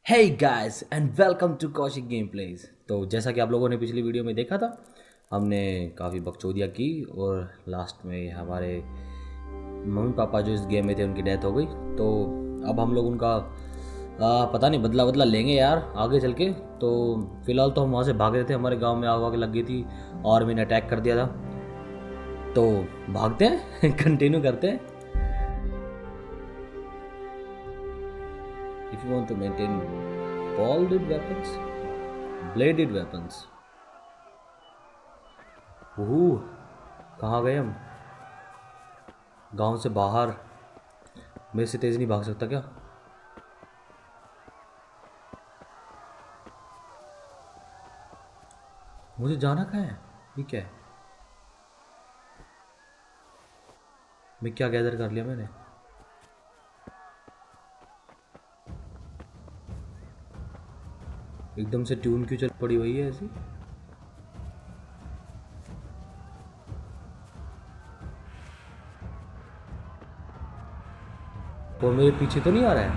Hey guys and welcome to Kaushik game plays. तो जैसा कि आप लोगों ने पिछली वीडियो में देखा था, हमने काफ़ी बकचोदियाँ की और लास्ट में हमारे मम्मी पापा जो इस गेम में थे उनकी डेथ हो गई। तो अब हम लोग उनका पता नहीं बदला बदला लेंगे यार आगे चल के। तो फिलहाल तो हम वहाँ से भाग रहे थे, हमारे गांव में आग वाग लग गई थी और मैंने अटैक कर दिया था। तो भागते हैं कंटिन्यू करते हैं। If you want to maintain bladed weapons, bladed weapons. ओह, कहाँ गए हम? गांव से बाहर। मेरे से तेज नहीं भाग सकता क्या? मुझे जाना कहाँ है? ये क्या है? मैं क्या गैदर कर लिया मैंने? एकदम से ट्यून क्यों चल पड़ी हुई है ऐसी? वो मेरे पीछे तो नहीं आ रहा है?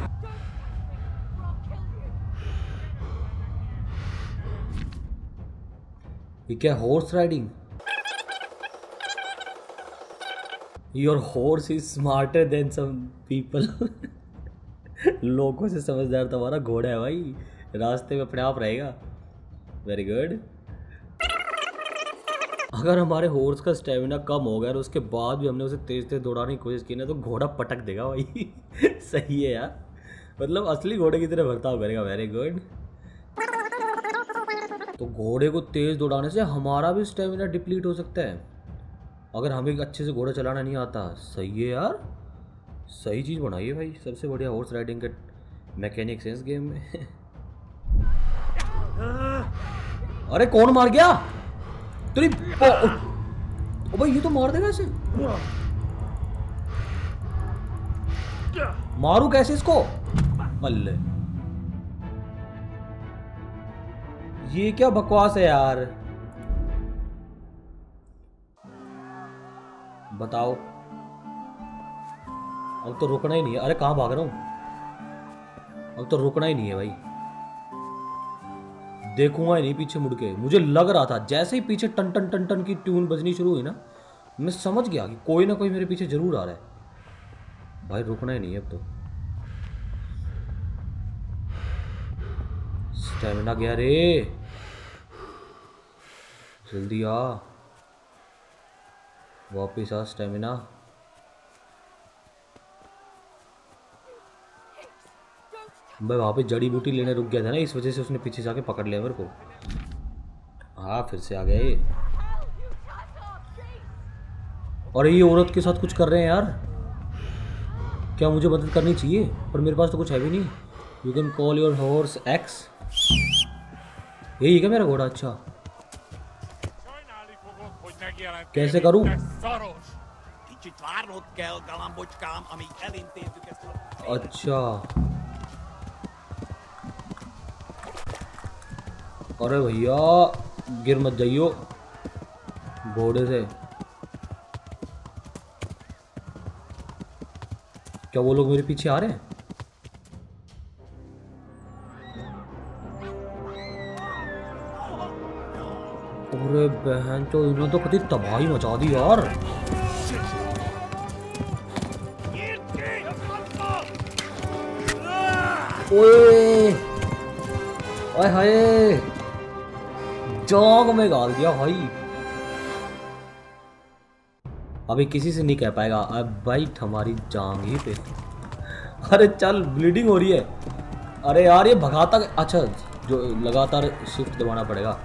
ये क्या horse riding? Your horse is smarter than some people. लोगों से समझदार तुम्हारा घोड़ा है भाई, रास्ते में अपने आप रहेगा। Very good. अगर हमारे हॉर्स का स्टेमिना कम हो गया और उसके बाद भी हमने उसे तेज तेज दौड़ाने की कोशिश की ना तो घोड़ा पटक देगा भाई। सही है यार, मतलब असली घोड़े की तरह बर्ताव करेगा। Very good. तो घोड़े को तेज दौड़ाने से हमारा भी स्टेमिना डिप्लीट हो सकता है अगर हमें अच्छे से घोड़ा चलाना नहीं आता। सही है यार, सही चीज़ बनाई है भाई। सबसे बढ़िया हॉर्स राइडिंग के मैकेनिक्स हैं इस गेम में। अरे कौन मार गया तेरी? ओ भाई, ये तो मार देगा इसे। मारू कैसे इसको? मल्ले, ये क्या बकवास है यार? बताओ, अब तो रुकना ही नहीं है। अरे कहाँ भाग रहा हूँ? अब तो रुकना ही नहीं है भाई। देखूंगा ही नहीं पीछे मुड़ के। मुझे लग रहा था जैसे ही पीछे टन टन टन टन की ट्यून बजनी शुरू हुई ना, मैं समझ गया कि कोई ना कोई मेरे पीछे जरूर आ रहा है। भाई रुकना ही नहीं है अब तो। स्टेमिना गया रे, जल्दी आ, वापिस आ स्टेमिना। मैं वहाँ पे जड़ी बूटी लेने रुक गया था ना, इस वजह से उसने पीछे जाके पकड़ लिया मेरे को। हाँ फिर से आ गया ये। और ये औरत के साथ कुछ कर रहे हैं यार। क्या मुझे मदद करनी चाहिए? पर मेरे पास तो कुछ है भी नहीं। You can call your horse x. यही क्या मेरा घोड़ा? अच्छा कैसे करूं? अच्छा, अरे भैया गिर मत जाइयो घोड़े से। क्या वो लोग मेरे पीछे आ रहे हैं? अरे बहन, तो इन्होंने तो कभी तबाही मचा दी यार। ओए ओए हाय, जांग में गाल दिया भाई। अभी किसी से नहीं कह पाएगा अब भाई हमारी जांग ही पे। अरे चल, ब्लीडिंग हो रही है। अरे यार ये भगाता, अच्छा जो लगातार शिफ्ट दबाना पड़ेगा।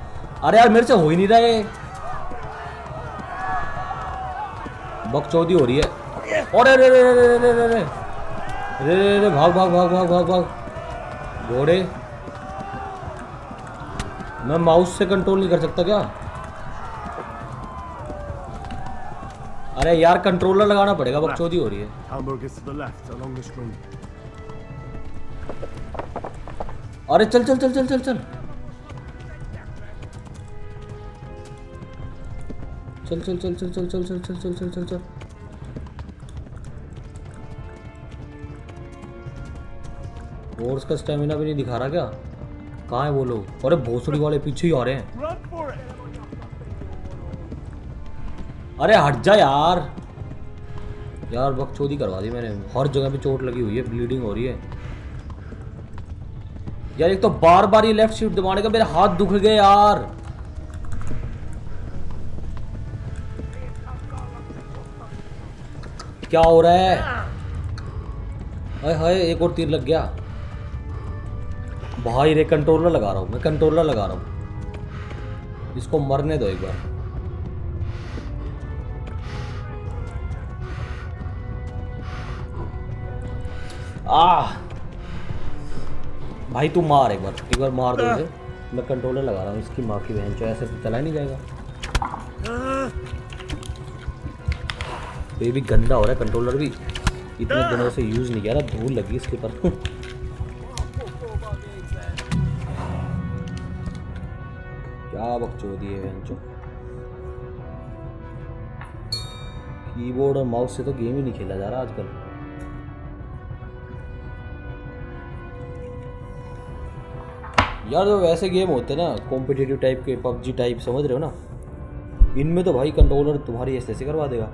अरे यार मेरे से हो ही नहीं रहा है, बकचोदी हो रही है। और रे रे रे रे रे रे रे रे रे, भाग भाग भाग भाग भाग भाग घोड़े। मैं माउस से कंट्रोल नहीं कर सकता क्या? अरे यार कंट्रोलर लगाना पड़ेगा, बकचोदी हो रही है। अरे चल चल चल चल चल चल चल चल चल चल चल चल चल चल चल चल चल चल। और उसका स्टेमिना भी नहीं दिखा रहा क्या? कहाँ है वो लोग? अरे भोसड़ी वाले पीछे ही आ रहे हैं। अरे हट जा यार। यार बकचोदी करवा दी मैंने। हर जगह पे चोट लगी हुई है, ब्लीडिंग हो रही है यार। एक तो बार बार ये लेफ्ट शिफ्ट दबाने का मेरे हाथ दुख गए यार। क्या हो रहा है? हाय हाय, एक और तीर लग गया भाई रे। कंट्रोलर लगा रहा हूं मैं, कंट्रोलर लगा रहा हूं। इसको मरने दो एक बार। भाई तू मार एक बार मार दो इसे। मैं कंट्रोलर लगा रहा हूँ। इसकी माँ की बहन चो, ऐसे तो चला ही नहीं जाएगा। तो ये भी गंदा हो रहा है कंट्रोलर भी। इतने दिनों से यूज नहीं किया था, धूल लगी इसके ऊपर। क्या बकचोदी है बहन चो। कीबोर्ड और माउस से तो गेम ही नहीं खेला जा रहा आजकल। यार जो वैसे गेम होते ना कॉम्पिटिटिव टाइप के, पबजी टाइप, समझ रहे हो ना, इनमें तो भाई कंट्रोलर तुम्हारी ऐसे करवा देगा।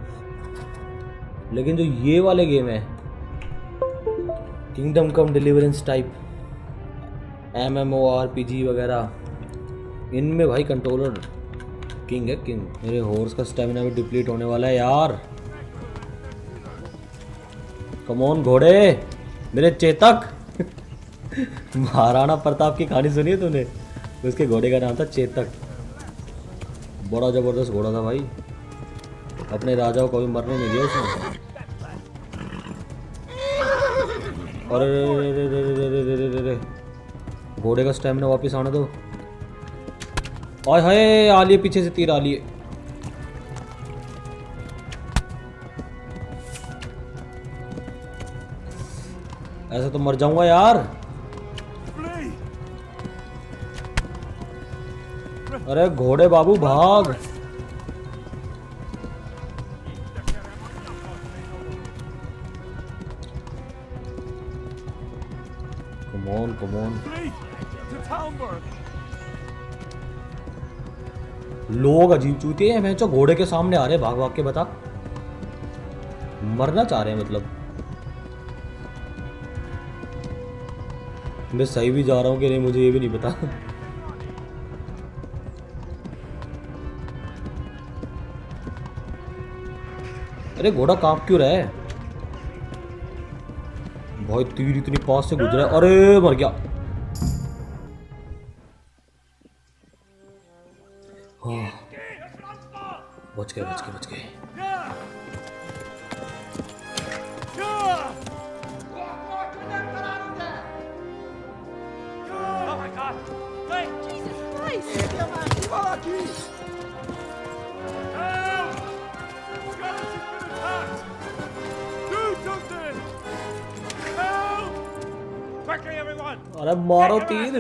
लेकिन जो ये वाले गेम है, किंगडम कम डिलीवरेंस टाइप, MMORPG वगैरह, इनमें भाई कंट्रोलर किंग है, किंग। मेरे हॉर्स का स्टेमिना भी डिप्लीट होने वाला है यार। कम ऑन घोड़े, मेरे चेतक। महाराणा प्रताप की कहानी सुनी है तूने? उसके घोड़े का नाम था चेतक। बड़ा जबरदस्त घोड़ा था भाई। अपने राजा को कभी मरने नहीं दिया उसने। अरे घोड़े का स्टेमिना वापस आने दो। आय हाय, आ लिए पीछे से तीर आ लिए। ऐसा तो मर जाऊंगा यार। अरे घोड़े बाबू भाग। Come on come on. लोग अजीब चूतिए हैं, मैं जो घोड़े के सामने आ रहे हैं भाग भाग के। बता, मरना चाह रहे हैं मतलब। मैं सही भी जा रहा हूँ कि नहीं मुझे ये भी नहीं पता। अरे घोड़ा कांप क्यों रहा है भाई? तीर इतनी पास से गुजरा है। अरे मर गया। हाँ, बच गए बच गए बच गए। अरे मारो तीर।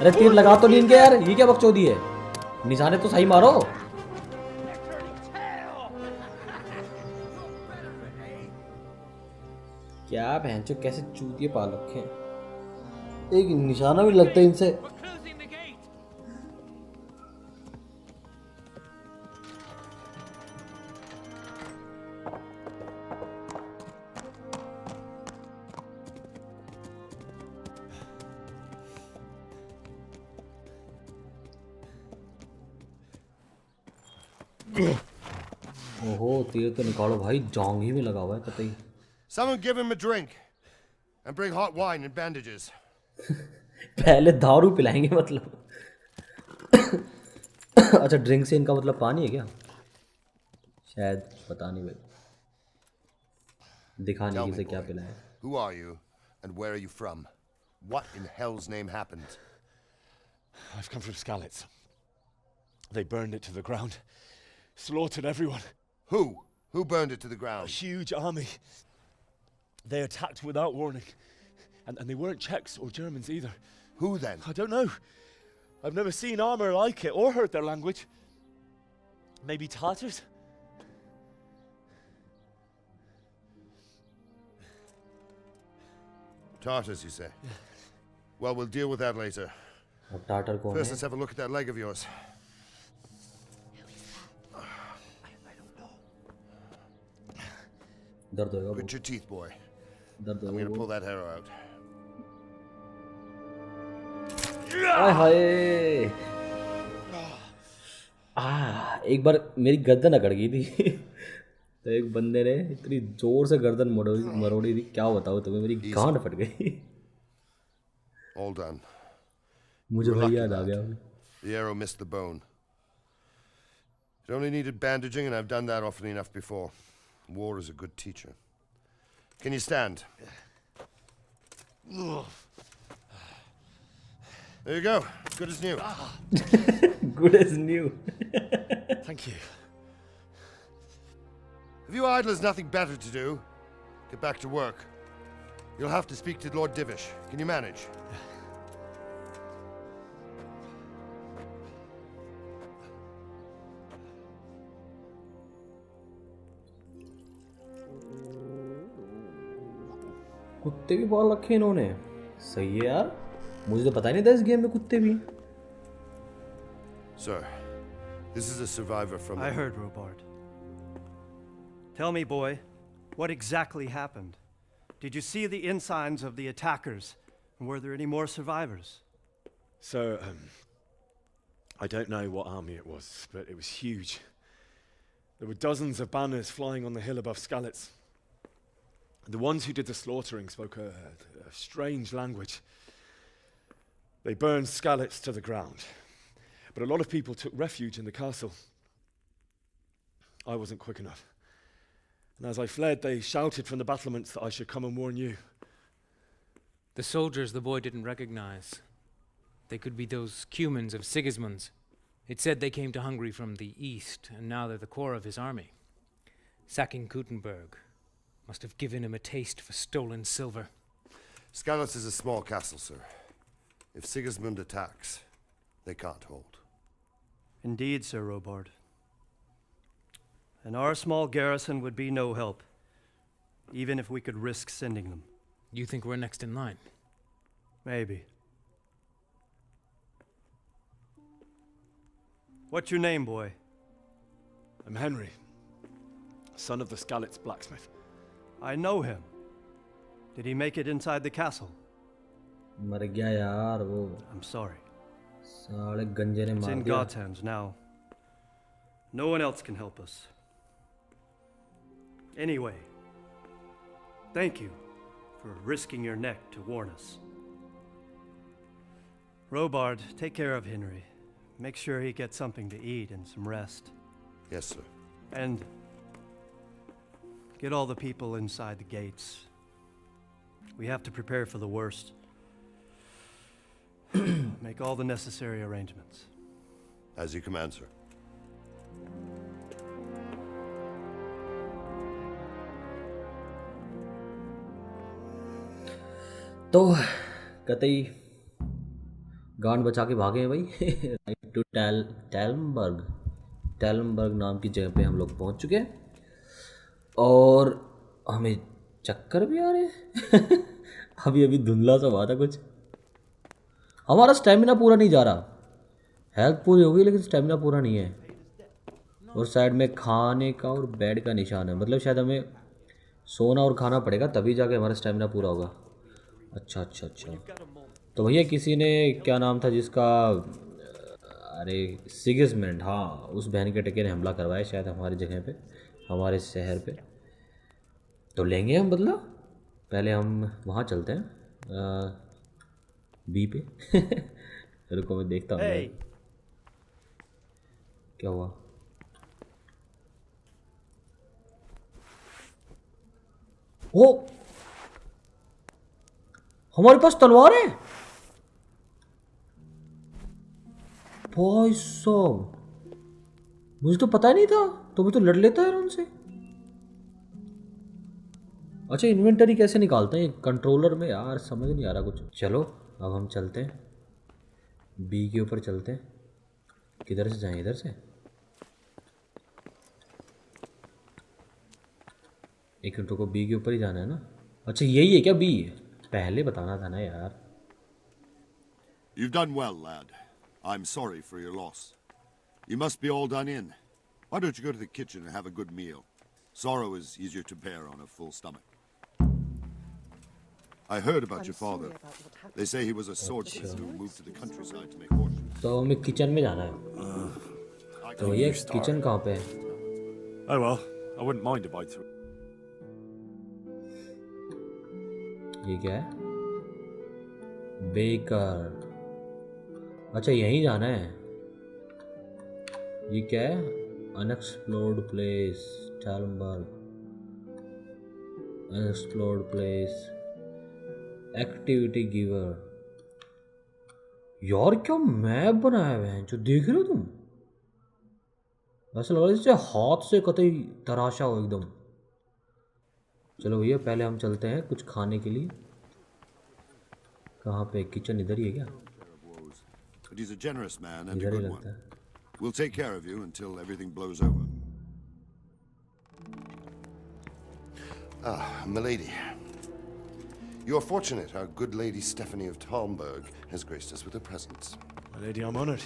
अरे तीर लगा तो नहीं इनके यार, ये क्या बकचोदी है? निशाने तो सही मारो। क्या भैंचो कैसे चूतिए पाल रखे हैं। एक निशाना भी लगता है इनसे। ओहो, तीर तो निकालो भाई, जांग ही में लगा हुआ है कतई। Someone give him a drink and bring hot wine and bandages. पहले दारू पिलाएंगे मतलब। अच्छा, ड्रिंक से इनका मतलब पानी है क्या? शायद, पता नहीं भाई। दिखा नहीं किसे क्या पिलाया। Who are you and where are you from? What in hell's name happened? I've come from Skalitz. They burned it to the ground. Slaughtered everyone. Who? Who burned it to the A ground? huge army. They attacked without warning. And they weren't Czechs or Germans either. Who then? I don't know. I've never seen armor like it or heard their language. Maybe Tartars? Tartars, you say? Well, we'll deal with that later. अब tartar कौन First, है? let's have a look at that leg of yours. दर्द होएगा Grit your teeth, boy. दर्द I'm होएगा gonna pull that hair out. हाय हाय एक बार मेरी गर्दन अकड़ गई थी तो एक बंदे ने इतनी जोर से गर्दन मरोड़ी थी, क्या बताओ तुम्हें, मेरी गांड फट गई। All done. मुझे We're भाई lucky, याद आ lad. गया। The arrow missed the bone. It only needed bandaging, and I've done that often enough before. War is a good teacher. Can you stand? There you go. Good as new. Good as new. Thank you. If you idlers nothing better to do, get back to work. You'll have to speak to Lord Divish. Can you manage? कुत्ते भी पाल रखे इन्होंने, सही है यार, मुझे तो पता ही नहीं था इस गेम में कुत्ते भी। Sir, this is a survivor from... I heard, Robart. Tell me, boy, what exactly happened? Did you see the ensigns of the attackers? And were there any more survivors? So, I don't know what army it was, but it was huge. There were dozens of banners flying on the hill above Skalitz. The ones who did the slaughtering spoke a strange language. They burned Skalitz to the ground. But a lot of people took refuge in the castle. I wasn't quick enough. And as I fled, they shouted from the battlements that I should come and warn you. The soldiers the boy didn't recognize. They could be those Cumans of Sigismund's. It said they came to Hungary from the east, and now they're the core of his army. Sacking Gutenberg must have given him a taste for stolen silver. Skalitz is a small castle, sir. If Sigismund attacks, they can't hold. Indeed, Sir Robart. And our small garrison would be no help, even if we could risk sending them. You think we're next in line? Maybe. What's your name, boy? I'm Henry, son of the Skalitz blacksmith. I know him. Did he make it inside the castle? मर गया यार वो, I'm sorry. साले गंजे ने It's मार in दिया। God's hands now. No one else can help us. Anyway, thank you for risking your neck to warn us. Robard, take care of Henry. Make sure he gets something to eat and some rest. Yes, sir. And get all the people inside the gates. We have to prepare for the worst. Make all the necessary arrangements. As you command, sir. तो कतई गांड बचा के भागे हैं भाई। Right to टैलमबर्ग नाम की जगह पे हम लोग पहुंच चुके हैं और हमें चक्कर भी आ रहे हैं। अभी अभी धुंधला सा हुआ था कुछ। हमारा स्टेमिना पूरा नहीं जा रहा, हेल्थ पूरी हो गई लेकिन स्टेमिना पूरा नहीं है। और साइड में खाने का और बेड का निशान है, मतलब शायद हमें सोना और खाना पड़ेगा तभी जाके हमारा स्टेमिना पूरा होगा। अच्छा अच्छा अच्छा, तो भैया किसी ने क्या नाम था जिसका, अरे सिगिस्मंड, हाँ उस बहन के टके ने हमला करवाया शायद हमारी जगह पे, हमारे शहर पे। तो लेंगे हम बदला, पहले हम वहाँ चलते हैं बी पे। रुको मैं देखता हूँ Hey, क्या हुआ। ओ हमारे पास तलवार है भाई साहब, मुझे तो पता ही नहीं था। तो मैं तो लड़ लेता है उनसे। अच्छा इन्वेंटरी कैसे निकालते हैं कंट्रोलर में यार, समझ नहीं आ रहा कुछ। चलो अब हम चलते हैं बी के ऊपर चलते हैं। किधर से जाएं, इधर से? एक मिनट को बी के ऊपर ही जाना है ना। अच्छा यही है क्या बी? पहले बताना था ना यार। You've done well, lad. I'm sorry for your loss. You must be all done in. Why don't you go to the kitchen and have a good meal? Sorrow is easier to bear on a full stomach. I heard about your father. They say he was a swordsmith who moved to the countryside to make horses. तो हमें kitchen में जाना है। तो ये kitchen कहाँ पे है? Oh well, I wouldn't mind a bite through. ये क्या है? बेकर। अच्छा यहीं जाना है। ये क्या है? अनएक्सप्लोर्ड प्लेस टैलमबर्ग। Unexplored place activity giver. यार क्या मैप बनाया हुआ है जो देख रहे हो तुम? ऐसा लग रहा है जैसे हाथ से कतई तराशा हो एकदम। चलो भैया पहले हम चलते हैं कुछ खाने के लिए। कहाँ पे? किचन इधर ही है क्या? But he's a generous man and a इधर ही good लगता one. है। We'll take care of you until everything blows over. Ah, milady. You are fortunate our good lady Stephanie of Talmberg has graced us with her presence. My lady, I'm honoured.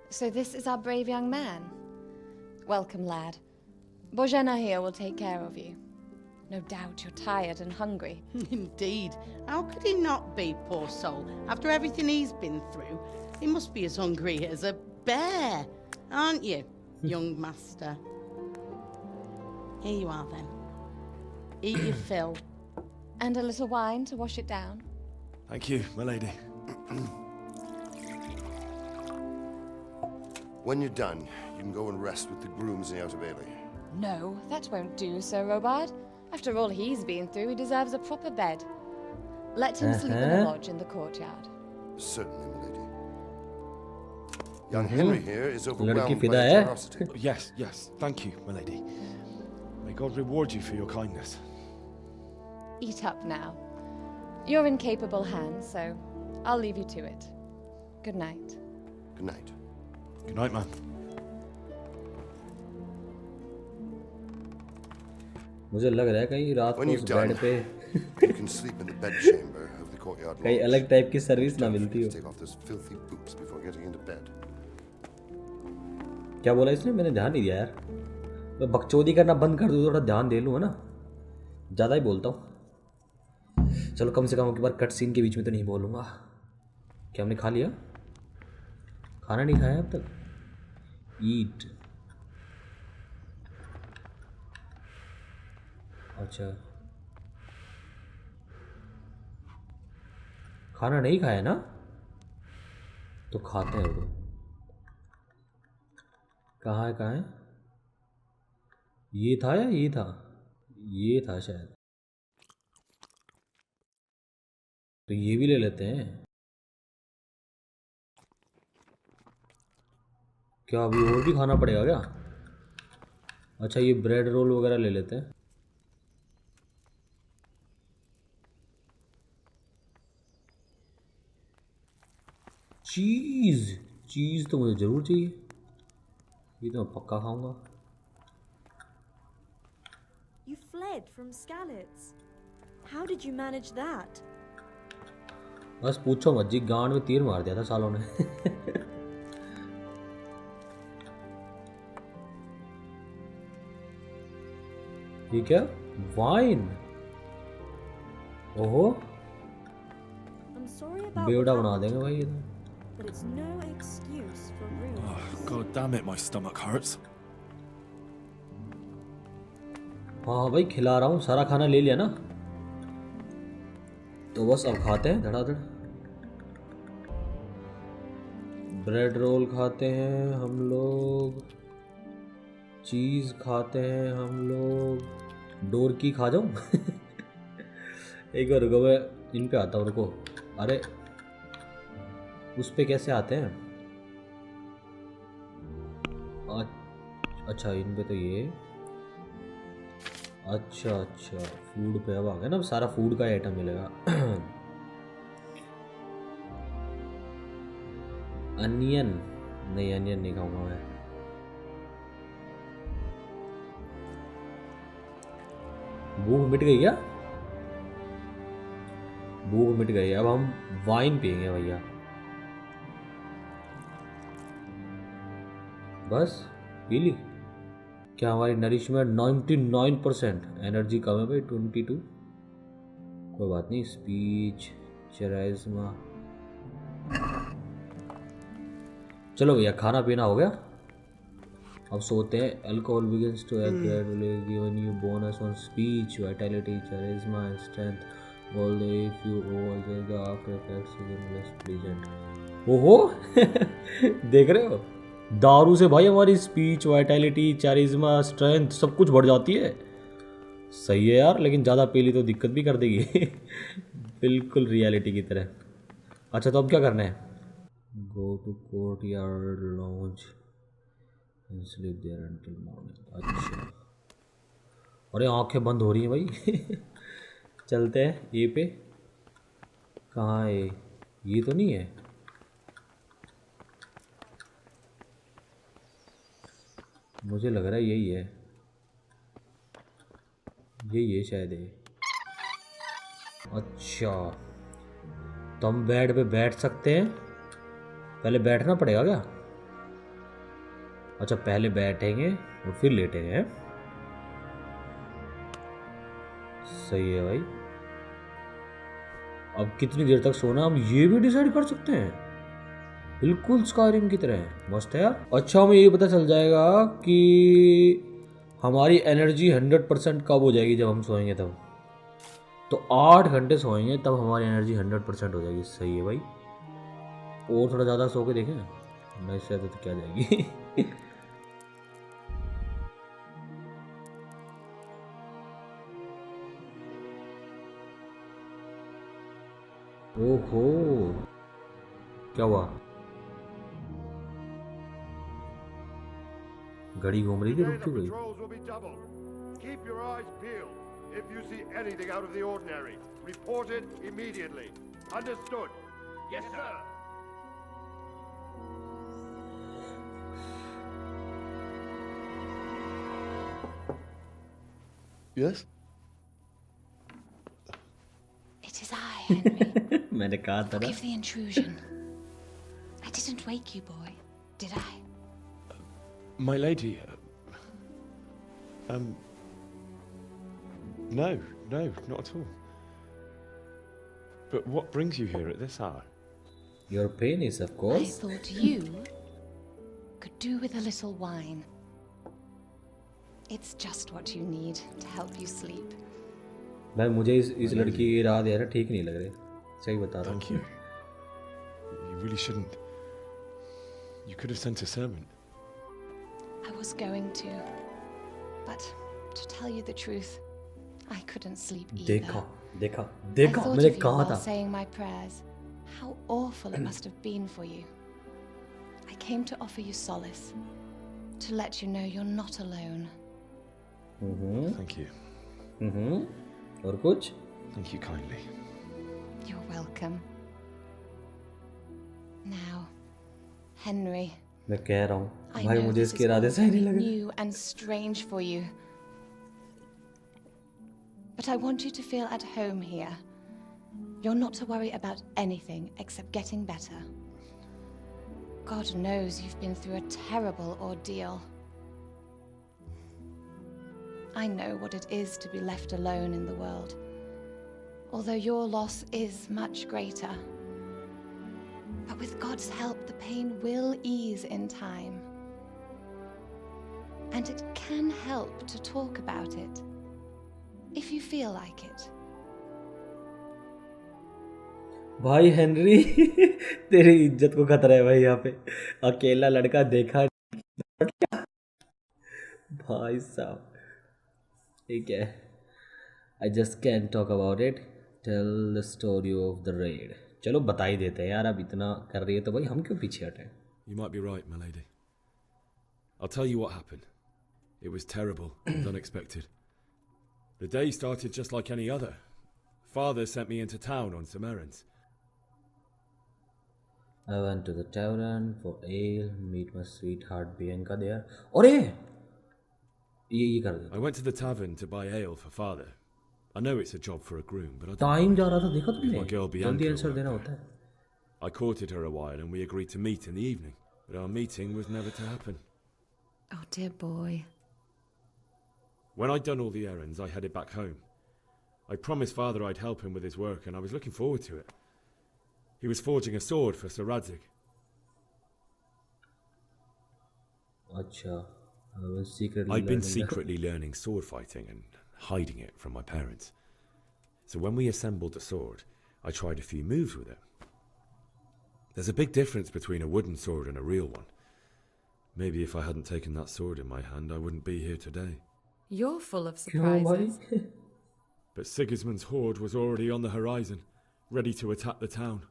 So this is our brave young man. Welcome, lad. Bojana here will take care of you. No doubt you're tired and hungry. Indeed. How could he not be, poor soul? After everything he's been through, he must be as hungry as a bear, aren't you, young master? Here you are, then. Eat your fill. And a little wine to wash it down. Thank you, my lady. When you're done, you can go and rest with the grooms in the Outer Bailey. No, that won't do, Sir Robard. After all he's been through, he deserves a proper bed. Let him sleep in the lodge in the courtyard. Certainly, milady. Young Henry here is overwhelmed by फिदा your है। generosity. Yes, yes. Thank you, my lady. May God reward you for your kindness. Eat up now. You're in capable hands, so I'll leave you to it. Good night. Good night. Good night, man. मुझे लग रहा है कहीं रात को When उस you've done, bed पे you can sleep in the bedchamber of the courtyard कहीं lodge. अलग टाइप की सर्विस ना Don't मिलती forget हो। to take off those filthy boots before getting into bed. क्या बोला इसने? मैंने ध्यान नहीं दिया यार। मैं बकचोदी करना बंद कर दूँ थोड़ा ध्यान दे लूँ है ना। ज़्यादा ही बोलता हूँ। चलो कम से कम एक बार कट सीन के बीच में तो नहीं बोलूँगा। क्या हमने खा लिया? खाना नहीं खाया अब तक। ईट। अच्छा खाना नहीं खाया ना तो खाते हैं वो। कहाँ है कहाँ है? ये था या ये था? ये था शायद। तो ये भी ले लेते हैं। क्या अभी और भी खाना पड़ेगा क्या? अच्छा ये ब्रेड रोल वगैरह ले लेते हैं। चीज़ चीज़ तो मुझे ज़रूर चाहिए। ये तो मैं पक्का खाऊंगा। You fled from Skalitz. How did you manage that? बस पूछो मत जी, गांड में तीर मार दिया था सालों ने। ये क्या? वाइन। ओहो I'm sorry about बेवड़ा what बना happened, देंगे भाई ये तो। but it's no excuse for rudeness. Oh, God damn it, my stomach hurts. हाँ भाई खिला रहा हूँ, सारा खाना ले लिया ना तो बस अब खाते हैं धड़ाधड़। ब्रेड रोल खाते हैं हम लोग, चीज़ खाते हैं हम लोग। डोर की खा जाऊँ? एक बार रुको मैं इन पे आता हूँ, रुको। अरे उस पे कैसे आते हैं? अच्छा इन पे तो ये। अच्छा अच्छा फूड पे अब आ गया ना, अब सारा फूड का आइटम मिलेगा। अनियन नहीं, अनियन नहीं खाऊंगा मैं। भूख मिट गई क्या? भूख मिट गई, अब हम वाइन पियेंगे भैया। बस पी ली क्या? हमारी नरिशमेंट 99%, एनर्जी कम है भाई 22। कोई बात नहीं, स्पीच चेराइज्मा। चलो भैया, खाना पीना हो गया, अब सोते हैं। Alcohol begins to act gradually giving you bonus on speech, vitality, charisma and strength, although if you overdo the after effects become less pleasant। ओहो देख रहे हो, दारू से भाई हमारी स्पीच, वाइटैलिटी, चारिज्मा, स्ट्रेंथ सब कुछ बढ़ जाती है। सही है यार, लेकिन ज़्यादा पी ली तो दिक्कत भी कर देगी बिल्कुल रियलिटी की तरह। अच्छा तो अब क्या करना है? Go to courtyard launch and sleep there until morning. अच्छा, अरे आंखें बंद हो रही हैं भाई चलते हैं ये पे। कहाँ है ये? तो नहीं है। मुझे लग रहा है यही है, यही है शायद ये। अच्छा तो हम बेड पे बैठ सकते हैं, पहले बैठना पड़ेगा क्या? अच्छा पहले बैठेंगे और फिर लेटेंगे हैं? सही है भाई। अब कितनी देर तक सोना हम ये भी डिसाइड कर सकते हैं, बिल्कुल स्काईरिम की तरह। मस्त है यार। अच्छा हमें ये पता चल जाएगा कि हमारी एनर्जी 100% कब हो जाएगी, जब हम सोएंगे तब। तो 8 घंटे सोएंगे तब हमारी एनर्जी 100% हो जाएगी। सही है भाई। और थोड़ा ज़्यादा सो के देखें, नहीं से तो क्या जाएगी ओहो, क्या हुआ? घड़ी घूम रही थी, रुक क्यों गई? Patrols will be doubled. Keep your eyes peeled. If you see anything out of the ordinary, report it immediately. Understood? Yes, sir. Yes? It is I, Henry. मैंने कहा था ना। Forgive the intrusion. I didn't wake you, boy, did I? My lady. No, not at all. But what brings you here at this hour? Your penis, of I course. thought you could do with a little wine. It's just what you need to help you sleep. भाई मुझे इस लड़की की राह दे रहा ठीक नहीं लग रहे, सही बता रहा हूँ। Thank you. You really shouldn't. You could have sent a servant. I was going to, but to tell you the truth, I couldn't sleep either. देखा देखा I देखा, thought मैंने of you कहा while था। saying my prayers. How awful it must have been for you. I came to offer you solace, to let you know you're not alone. Thank you. और कुछ? Thank you kindly. You're welcome. Now, Henry, मैं कह रहा हूँ I भाई know मुझे this इसके is इरादे all सही नहीं very लग रहे। new and strange for you. But I want you to feel at home here. You're not to worry about anything except getting better. God knows you've been through a terrible ordeal. I know what it is to be left alone in the world, although your loss is much greater. But with God's help, the pain will ease in time. And it can help to talk about it, if you feel like it. भाई Henry तेरी इज्जत को खतरा है भाई यहाँ पे। अकेला लड़का देखा भाई साहब, ठीक है। I just can talk about it, tell the story of the raid. चलो बता ही देते हैं यार, अब इतना कर रही है तो भाई हम क्यों पीछे हटें। You might be right, my lady. I'll tell you what happened. It was terrible and unexpected. The day started just like any other. Father sent me into town on some errands. I went to the tavern for ale, meet my sweetheart Bianca there. अरे ये कर दे। I went to the tavern to buy ale for father, I know it's a job for a groom, but I don't time mind. जा रहा था देखा Because तुमने my girl जल्दी Bianca answer देना worked होता there. है I courted her a while and we agreed to meet in the evening, but our meeting was never to happen. Oh, dear boy. When I'd done all the errands, I headed back home. I promised Father I'd help him with his work, and I was looking forward to it. He was forging a sword for Sir Radzig. अच्छा I was secretly I'd been learning that. secretly learning sword fighting and hiding it from my parents. So when we assembled the sword, I tried a few moves with it. There's a big difference between a wooden sword and a real one. Maybe if I hadn't taken that sword in my hand, I wouldn't be here today. You're full of क्यों भाई surprises. But Sigismund's horde was already on the horizon, ready to attack the town.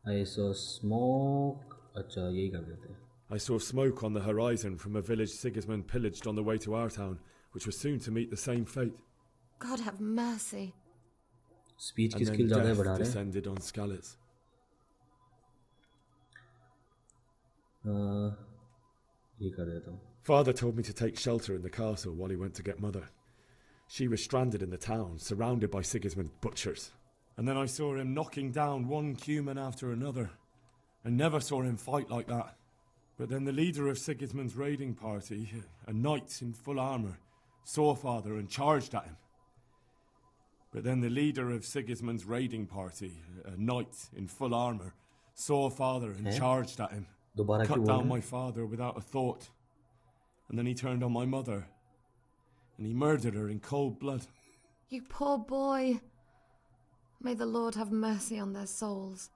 I saw smoke अच्छा यही कर देते हैं I saw smoke on the horizon from a village Sigismund pillaged on the way to our town, which was soon to meet the same fate. God have mercy. Speech की And skill then ज़्यादा death बढ़ा रहे हैं descended on Skalitz. ये कर देता हूँ Father told me to take shelter in the castle while he went to get Mother. She was stranded in the town, surrounded by Sigismund's butchers. And then I saw him knocking down one Cuman after another. I never saw him fight like that. But then the leader of Sigismund's raiding party, a knight in full armour, saw Father and charged at him. But then the leader of Sigismund's raiding party, a knight in full armour, saw Father and charged at him. दोबारा क्यों Cut बोल down रहे my हैं? father without a thought. And then he turned on my mother. And he murdered her in cold blood. You poor boy. May the Lord have mercy on their souls.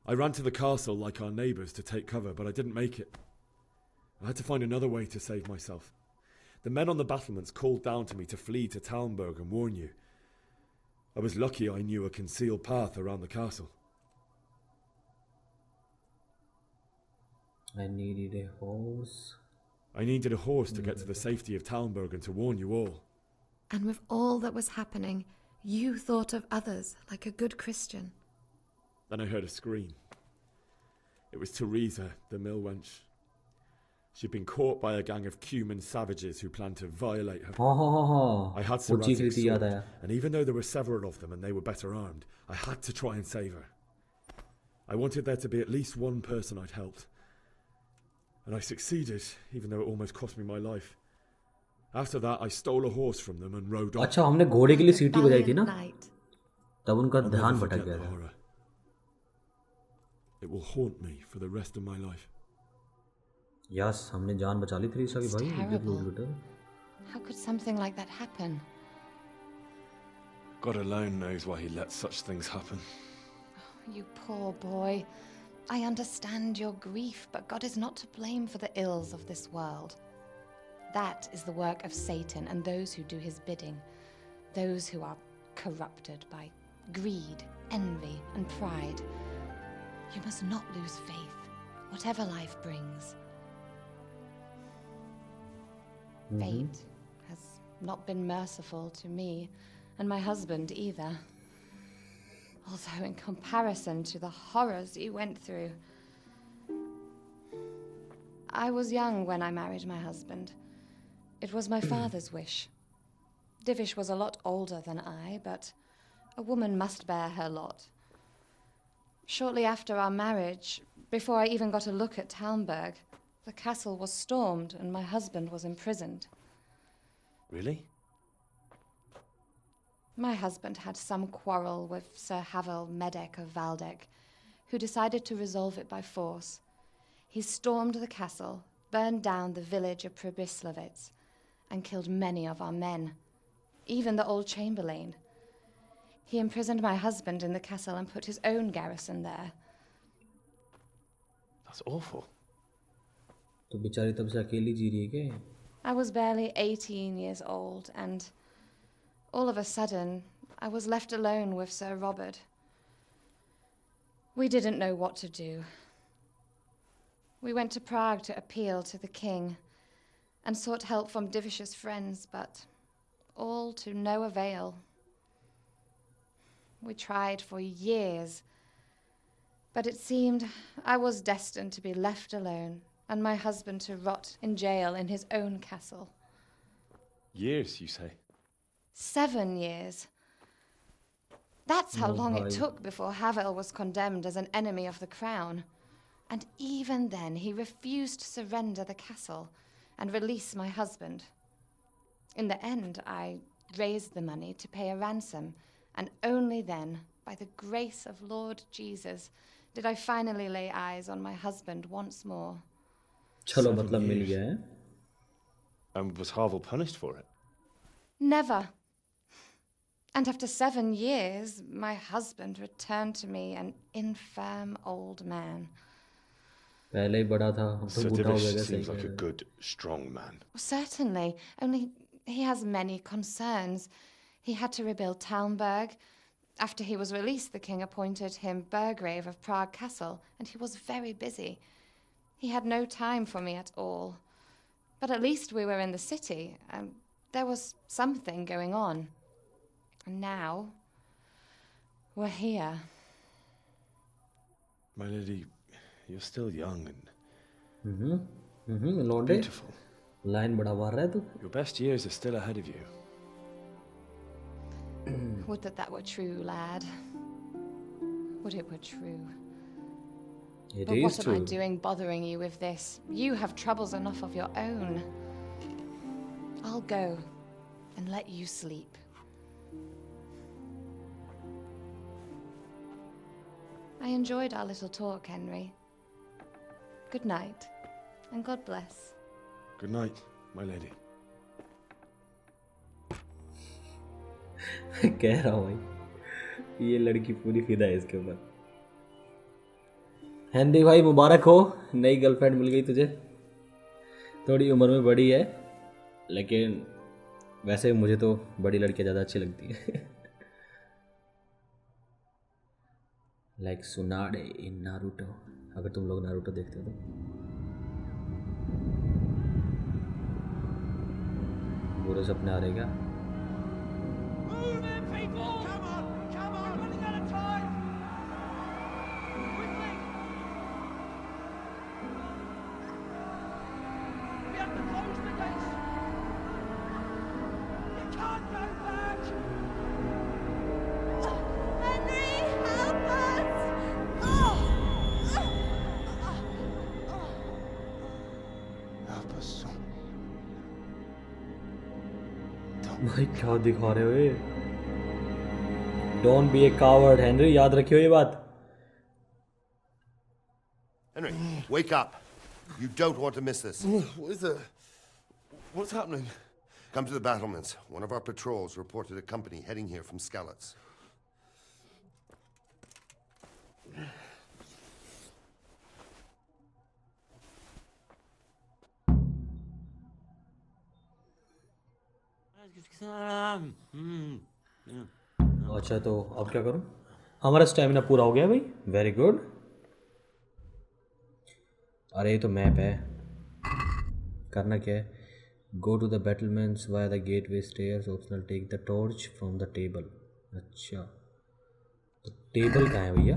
I ran to the castle like our neighbours to take cover, but I didn't make it. I had to find another way to save myself. The men on the battlements called down to me to flee to Talmberg and warn you. I was lucky I knew a concealed path around the castle. I needed a horse I needed a horse to get to the safety of Talmberg and to warn you all. And with all that was happening, you thought of others like a good Christian. Then I heard a scream. It was Teresa, the mill wench. She'd been caught by a gang of Cuman savages who planned to violate her. हाँ I had वो Sir चीख रही Radzig's थी याद sword, आया and even though there were several of them and they were better armed, I had to try and save her. I wanted there to be at least one person I'd helped. And I succeeded, even though it almost cost me my life. After that, I stole a horse from them and rode off. अच्छा हमने घोड़े के लिए सीटी बजाई थी ना Valiant knight. तब उनका I'll never ध्यान forget भटक गया the था horror. It will haunt me for the rest of my life. Yes हमने जान बचा ली थ्रीसा की It's भाई terrible. little. How could something like that happen? God alone knows why he lets such things happen. You poor boy. I understand your grief, but God is not to blame for the ills of this world. That is the work of Satan and those who do his bidding, those who are corrupted by greed, envy, and pride. You must not lose faith, whatever life brings. Fate has not been merciful to me, and my husband either. Although in comparison to the horrors you went through. I was young when I married my husband. It was my father's wish. Divish was a lot older than I, but a woman must bear her lot. Shortly after our marriage, before I even got a look at Talmberg, the castle was stormed and my husband was imprisoned. Really? My husband had some quarrel with Sir Havel Medek of Valdek, who decided to resolve it by force. He stormed the castle, burned down the village of Pribyslavitz, and killed many of our men, even the old chamberlain. He imprisoned my husband in the castle and put his own garrison there. That's awful. तो बेचारी तब से अकेली जी रही है क्या I was barely 18 years old, and all of a sudden, I was left alone with Sir Robert. We didn't know what to do. We went to Prague to appeal to the king and sought help from Divish's friends, but all to no avail. We tried for years, but it seemed I was destined to be left alone and my husband to rot in jail in his own castle. Years, you say? 7 years. That's how Oh, long it bhai. took before Havel was condemned as an enemy of the crown. And even then, he refused to surrender the castle and release my husband. In the end, I raised the money to pay a ransom, and only then, by the grace of Lord Jesus, did I finally lay eyes on my husband once more. चलो 7 मतलब मिल years. गया है. And was Harvel punished for it? Never. And after 7 years, my husband returned to me an infirm old man. पहले ही बड़ा था, अब तो So बूढ़ा हो Divish गया. seems like a good, strong man. Certainly, only he has many concerns. He had to rebuild Talmberg. After he was released, the king appointed him Burgrave of Prague Castle, and he was very busy. He had no time for me at all. But at least we were in the city, and there was something going on. And now, we're here. My lady, you're still young and लौंडे beautiful. Line बड़ा मार रहा है तू. Your best years are still ahead of you. Would that were true, lad. Would it were true. It But is what am I true. doing bothering you with this? You have troubles enough of your own. I'll go and let you sleep. I enjoyed our little talk, Henry. Good night, and God bless. Good night, my lady. कह रहा हूँ भाई, ये लड़की पूरी फिदा है इसके ऊपर. हेनरी भाई मुबारक हो, नई गर्लफ्रेंड मिल गई तुझे. थोड़ी उम्र में बड़ी है, लेकिन वैसे मुझे तो बड़ी लड़कियाँ ज़्यादा अच्छी लगती है. लाइक सुनाडे इन नारुतो, अगर तुम लोग नारुतो देखते हो तो. बुरे सपने आ रहे क्या? भाई क्या दिखा रहे हो ये? Don't be a coward Henry, याद रखियो ये बात. Henry, wake up. You don't want to miss this. What is it? What's happening? Come to the battlements. One of our patrols reported a company heading here from Skalitz. अच्छा तो अब क्या करूं? हमारा स्टैमिना पूरा हो गया भाई. Very good. अरे ये तो मैप है. करना क्या है? Go to the battlements via the gateway stairs. Optional take the torch from the table. अच्छा तो टेबल कहाँ है भैया?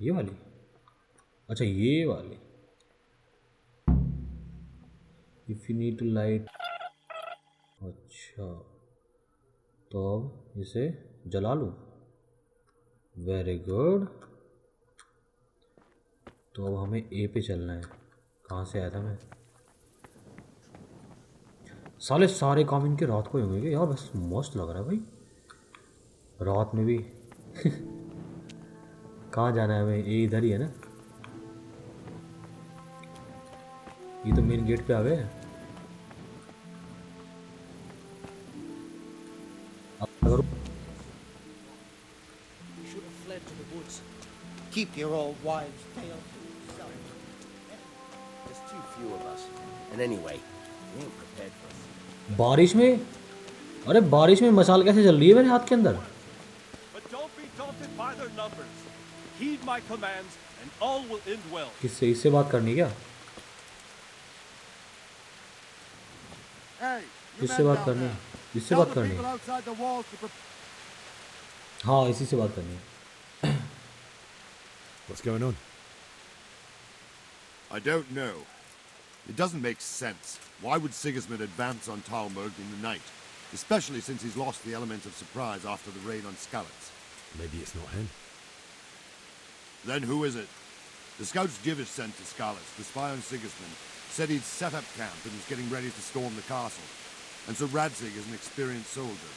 ये वाली? अच्छा ये वाली. If you need to light. अच्छा तो अब इसे जला लूँ. Very good. तो अब हमें ए पे चलना है. कहाँ से आया था मैं? सारे काम इनके रात को ही होंगे क्या यार? बस मस्त लग रहा है भाई रात में भी. कहाँ जाना है हमें? ये इधर ही है ना? ये तो मेन गेट पे आ गए. Keep your old wives' tales to yourself. There's too few of us. And anyway, we ain't prepared for this. बारिश में? अरे बारिश में मशाल कैसे चल रही है मेरे हाथ के अंदर? But don't be daunted by their numbers. Heed my commands, and all will end well. किससे? इससे बात करनी क्या? Hey, इससे बात करनी है. इससे बात करनी है. हाँ इसी से बात करनी है. What's going on? I don't know. It doesn't make sense. Why would Sigismund advance on Talmberg in the night? especially since he's lost the element of surprise after the raid on Skalitz. Maybe it's not him. Then who is it? The scouts Divish sent to Skalitz, the spy on Sigismund, said he'd set up camp and was getting ready to storm the castle. And so Radzig is an experienced soldier.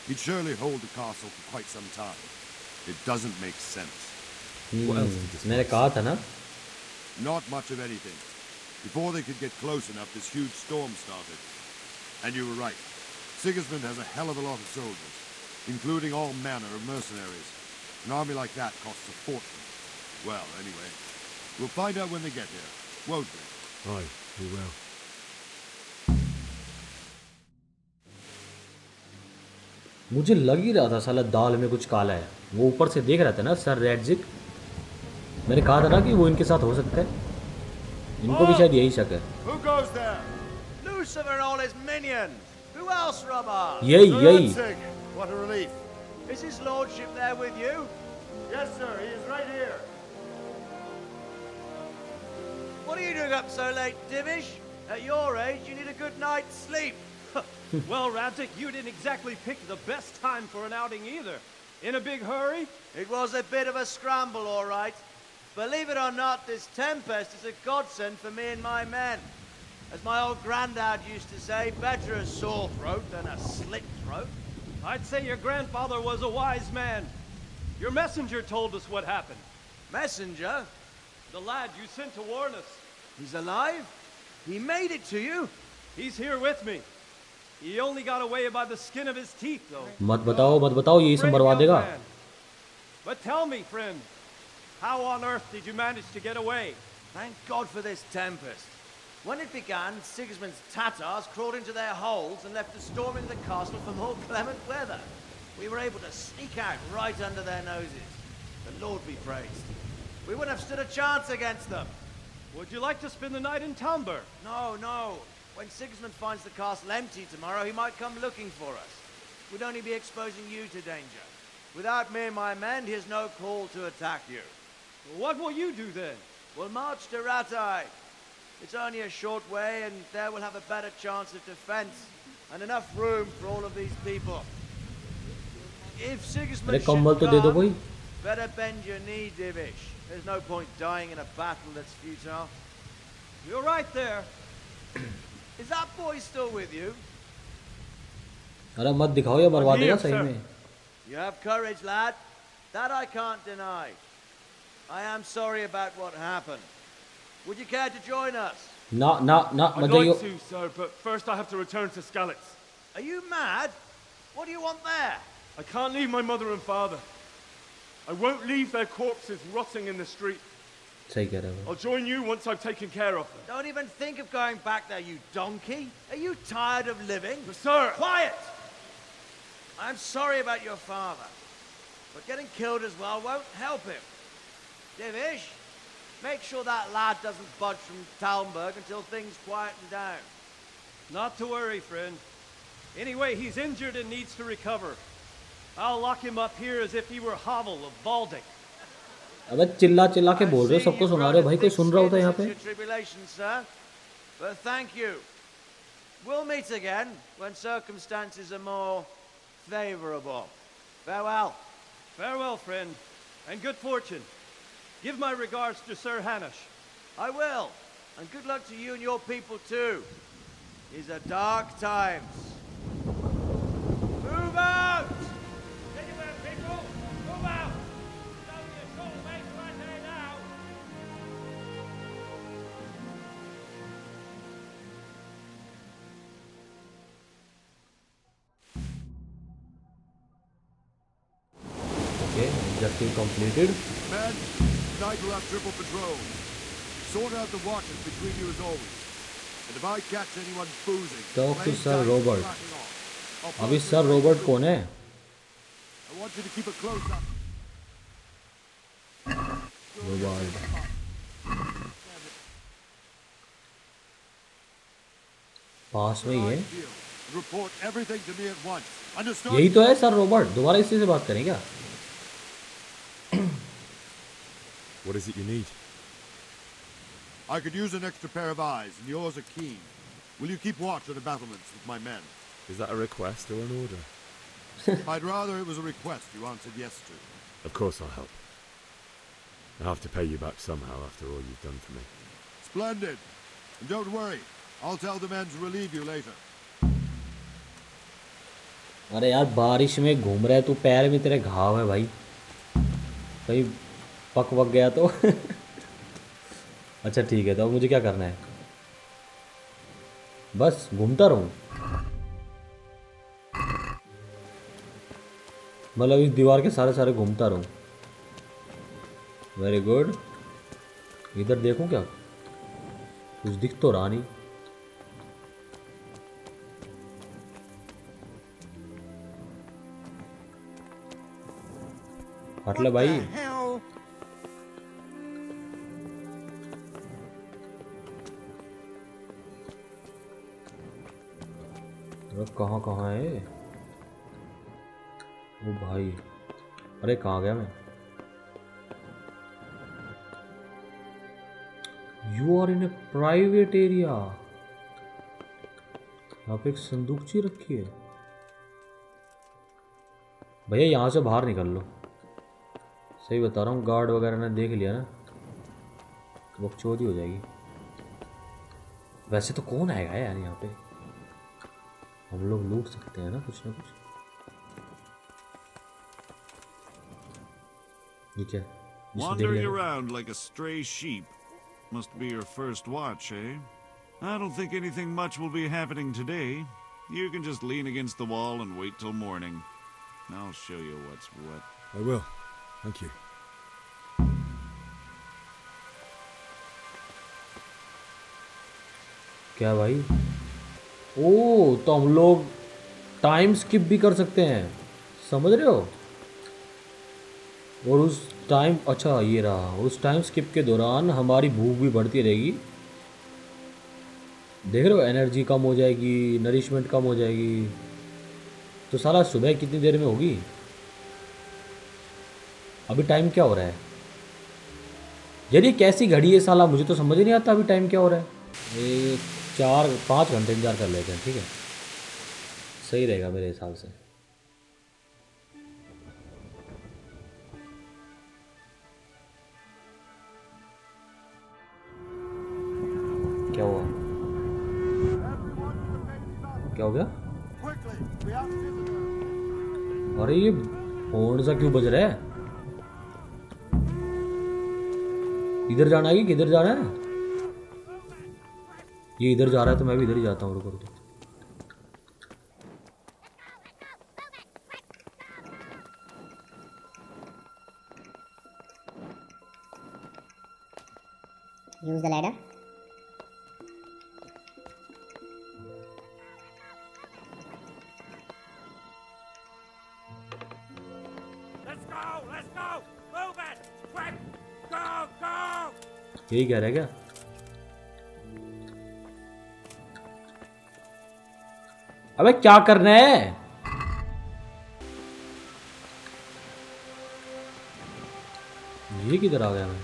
He'd surely hold the castle for quite some time. It doesn't make sense. मैंने कहा था ना. Not much of anything. Before they could get close enough, this huge storm started. And you were right. Sigismund has a hell of a lot of soldiers, including all manner of mercenaries. An army like that costs a fortune. Well, anyway, we'll find out when they get here, won't we? Aye, we will. मुझे लग ही रहा था साला दाल में कुछ काला है. वो ऊपर से देख रहा था ना सर रैडजिक. मैंने कहा था ना कि वो इनके साथ हो सकता है. इनको भी शायद यही शक है. Who goes there? Lucifer and all his minions. Who else, Robber? यही. What a relief. Is his lordship there with you? Yes, sir. He is right here. What are you doing up so late, Divish? At your age, you need a good night's sleep. Well, Radzig, you didn't exactly pick the best time for an outing either. In a big hurry? It was a bit of a scramble, all right. Believe it or not, this tempest is a godsend for me and my men. As my old granddad used to say, better a sore throat than a slit throat. I'd say your grandfather was a wise man. Your messenger told us what happened. Messenger? The lad you sent to warn us. He's alive? He made it to you? He's here with me. He only got away by the skin of his teeth, though. मत बताओ यही सब बर्बाद देगा. But tell me, friend, how on earth did you manage to get away? Thank God for this tempest. When it began, Sigismund's Tatars crawled into their holes and left us storming the castle for more clement weather. We were able to sneak out right under their noses. The Lord be praised. We wouldn't have stood a chance against them. Would you like to spend the night in Talmberg? No. When Sigismund finds the castle empty tomorrow, he might come looking for us. We'd only be exposing you to danger. Without me and my men, he has no call to attack you. What will you do then? We'll march to Ratai. It's only a short way, and there we'll have a better chance of defense and enough room for all of these people. If Sigismund should come, better bend your knee, Divish. There's no point dying in a battle that's futile. You're right there. Is that boy still with you? अरे मत दिखाओ या बर्बाद देगा सही में. You have courage, lad. That I can't deny. I am sorry about what happened. Would you care to join us? ना I'd like to, sir, but first I have to return to Skalitz. Are you mad? What do you want there? I can't leave my mother and father. I won't leave their corpses rotting in the street. सही कह रहे हो. I'll join you once I've taken care of them. Don't even think of going back there, you donkey. Are you tired of living? But sir! Quiet! I'm sorry about your father, but getting killed as well won't help him. Divish, make sure that lad doesn't budge from Talmberg until things quieten down. Not to worry, friend. Anyway, he's injured and needs to recover. I'll lock him up here as if he were Havel of Baldic. अबे चिल्ला के बोल रहे हो, सबको सुना रहे हो भाई. कोई सुन रहा होता है यहाँ पे? Tribulation, sir. But thank you. We'll meet again when circumstances are more favorable. Farewell. Farewell, friend, and good fortune. Give my regards to Sir Hanush. I will. And good luck to you and your people too. These are dark times. Move out! Anywhere, people! Move out! It's only a short way right there now. Okay, objective completed. Men, tonight we'll have triple patrol. Sort out the watches between you as always. And if I catch anyone boozing, Talk to Sir Robert. अभी Sir Robert कौन है? I want you to keep a close eye. Robert. पास में ही है. Report everything to me at once. Understood? यही तो है Sir Robert. दोबारा इसी से बात करें क्या? What is it you need? I could use an extra pair of eyes, and yours are keen. Will you keep watch on the battlements with my men? Is that a request or an order? I'd rather it was a request you answered yes to. Of course I'll help. I have to pay you back somehow after all you've done for me. Splendid. And don't worry, I'll tell the men to relieve you later. अरे यार बारिश में घूम रहा है तू, पैर में तेरे घाव है भाई, कहीं पक वक गया तो अच्छा ठीक है, तो अब मुझे क्या करना है? बस घूमता रहूं, मतलब इस दीवार के सारे सारे घूमता रहूं। Very good. इधर देखूं क्या, कुछ दिख तो रहा नहीं। हट ले भाई। कहाँ कहाँ है वो भाई? अरे कहाँ गया मैं? You are in a private area. यहाँ पे एक संदूकची रखी है भैया, यहाँ से बाहर निकल लो। सही बता रहा हूँ, गार्ड वगैरह ने देख लिया ना तो बकचोदी हो जाएगी। वैसे तो कौन आएगा यार यहाँ पे, हम लोग लूट सकते हैं ना कुछ ना कुछ। ये क्या? Wandering around like a stray sheep. Must be your first watch, eh? I don't think anything much will be happening today. You can just lean against the wall and wait till morning. I'll show you what's what. I will. Thank you. क्या भाई? ओ तो हम लोग time skip भी कर सकते हैं, समझ रहे हो? और उस टाइम, अच्छा ये रहा, उस टाइम स्किप के दौरान हमारी भूख भी बढ़ती रहेगी। देख रहे हो, एनर्जी कम हो जाएगी, नरिशमेंट कम हो जाएगी। तो साला सुबह कितनी देर में होगी? अभी टाइम क्या हो रहा है यार? ये कैसी घड़ी है साला, मुझे तो समझ नहीं आता अभी टाइम क्या हो रहा है। ये 4-5 घंटे इंतजार कर लेते हैं, ठीक है, सही रहेगा मेरे हिसाब से। क्या हुआ? क्या हो गया? अरे ये फोन सा क्यों बज रहा है? इधर जाना है कि किधर जाना है? ये इधर जा रहा है तो मैं भी इधर ही जाता हूँ। रुको रुको, use the ladder. यही कह रहा है क्या? अबे क्या करना है? ये किधर आ गया मैं?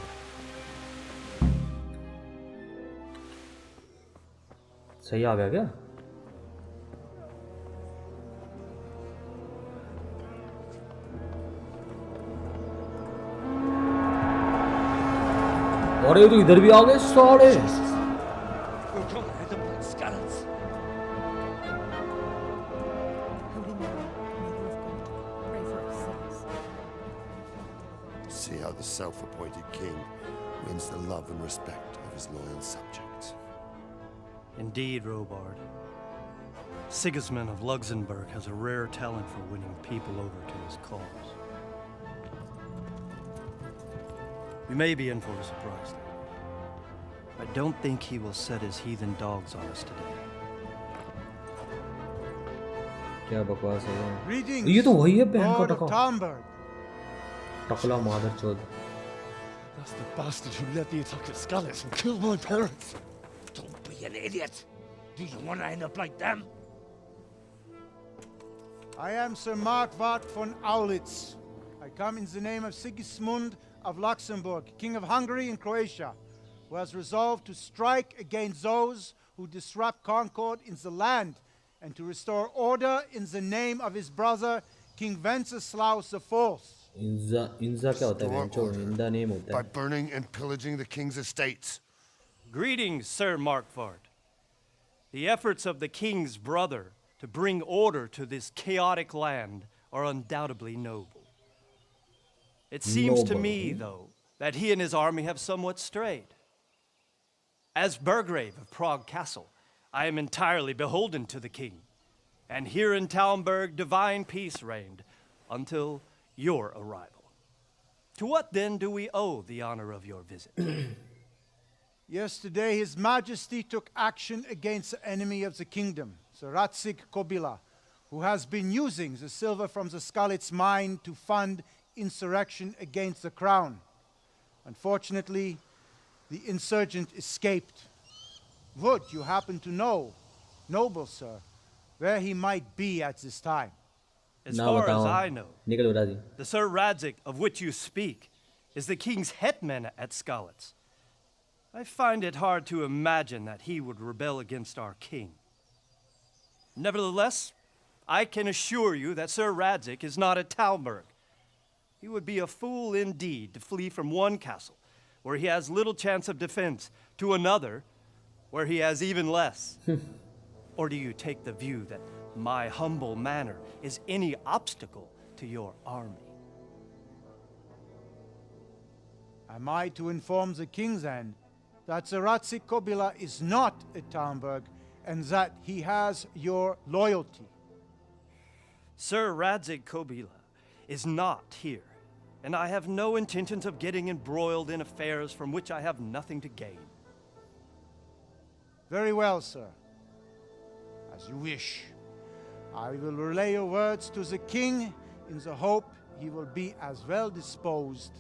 सही आ गया क्या? और ये तो इधर भी आ गए साले। See how the self-appointed king wins the love and respect of his loyal subjects. Indeed, Robard. Sigismund of Luxembourg has a rare talent for winning people over to his cause. We may be in for a surprise, though. I don't think he will set his heathen dogs on us today. क्या बकवास है Greetings, ये? तो वही है बहन का Lord of टका, Talmberg. टकला मादर चोद। That's the bastard who led the attack at Scarlet and killed my parents. Don't be an idiot. Do you want to end up like them? I am Sir Markwart von Aulitz. I come in the name of Sigismund of Luxembourg, King of Hungary and Croatia, who has resolved to strike against those who disrupt concord in the land and to restore order in the name of his brother, King Wenceslaus IV. इंजा क्या होता है? Restore वेंचो order इंदा name होता by है. burning and pillaging the king's estates. Greetings, Sir Markvart. The efforts of the king's brother to bring order to this chaotic land are undoubtedly noble. It seems to me, though, that he and his army have somewhat strayed. As Burgrave of Prague Castle, I am entirely beholden to the king, and here in Talmberg divine peace reigned until your arrival. To what then do we owe the honor of your visit? Yesterday, His Majesty took action against the enemy of the kingdom, Sir Ratsig Kobila, who has been using the silver from the Skalitz mine to fund insurrection against the crown. Unfortunately, the insurgent escaped. Would you happen to know, noble sir, where he might be at this time? As far as I know, the Sir Radzik of which you speak is the king's hetman at Skalitz. I find it hard to imagine that he would rebel against our king. Nevertheless, I can assure you that Sir Radzik is not at Talmberg. He would be a fool indeed to flee from one castle, where he has little chance of defense, to another, where he has even less. Or do you take the view that my humble manner is any obstacle to your army? Am I to inform the king then that Sir Ratsik Kobila is not at Talmberg and that he has your loyalty? Sir Radzik Kobila is not here, and I have no intentions of getting embroiled in affairs from which I have nothing to gain. Very well, sir. As you wish. I will relay your words to the king in the hope he will be as well disposed